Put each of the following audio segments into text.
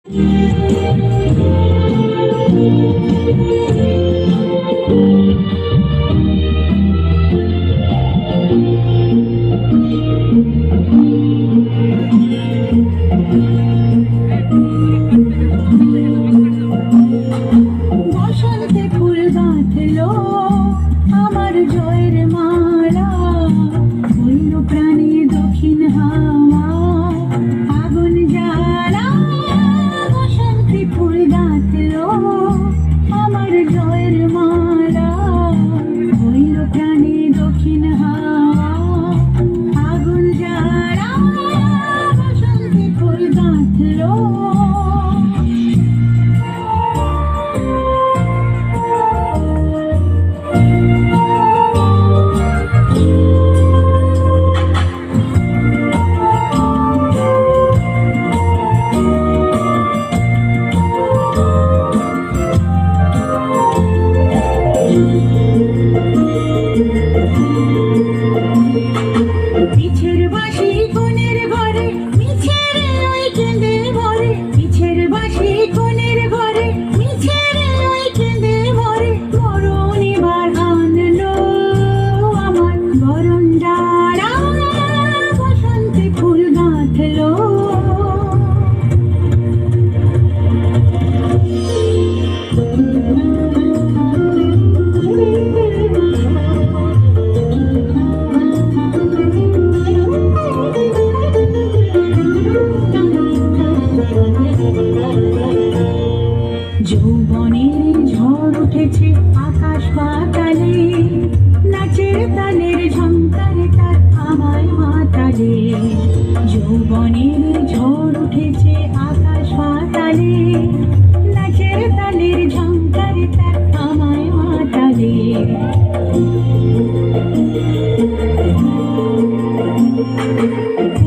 বসন্তে ফুল গাঁথলো আমার জয়ের মালা, হইল প্রাণে দক্ষিণ হাওয়া আগুন জ্বালা। বসন্তে ফুল গাঁথলো আমার জয়ের মালা, হইল প্রাণে দক্ষিণ হাওয়া আগুন জ্বালা। বসন্তে ফুল গাঁথলো পিছের বাঁশি কোণের ঘরে মিছের ওই কেঁদে ভরে, পিছের বাঁশি কোণের ঘরে মিছের ওই কেঁদে ভরে। মরণ এবার আনলো আমার বরণ ডালা, বসন্তে ফুল গাঁথলো। যৌবনের ঝড় উঠেছে আকাশ পাতালে, নাচের তালের ঝংকারে তার আমায় মাতালে। যৌবনের ঝড় উঠেছে আকাশ পাতালে, নাচের তালের ঝংকারে তার আমায় মাতালে।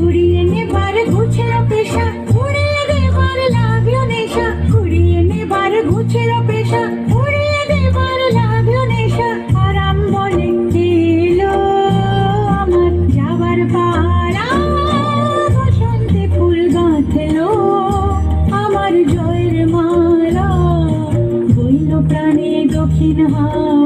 উড়িয়ে নেবার ঘুচের পেশা, উড়িয়ে দেবার লাগলো নেশা, উড়িয়ে নেবার ঘুচের পেশা, উড়িয়ে দেবার লাগলো নেশা। আরাম বলে এলো আমার যাবার পালা, বসন্তে ফুল গাঁথলো আমার জয়ের মালা, বইল প্রাণে দক্ষিণ হাওয়া।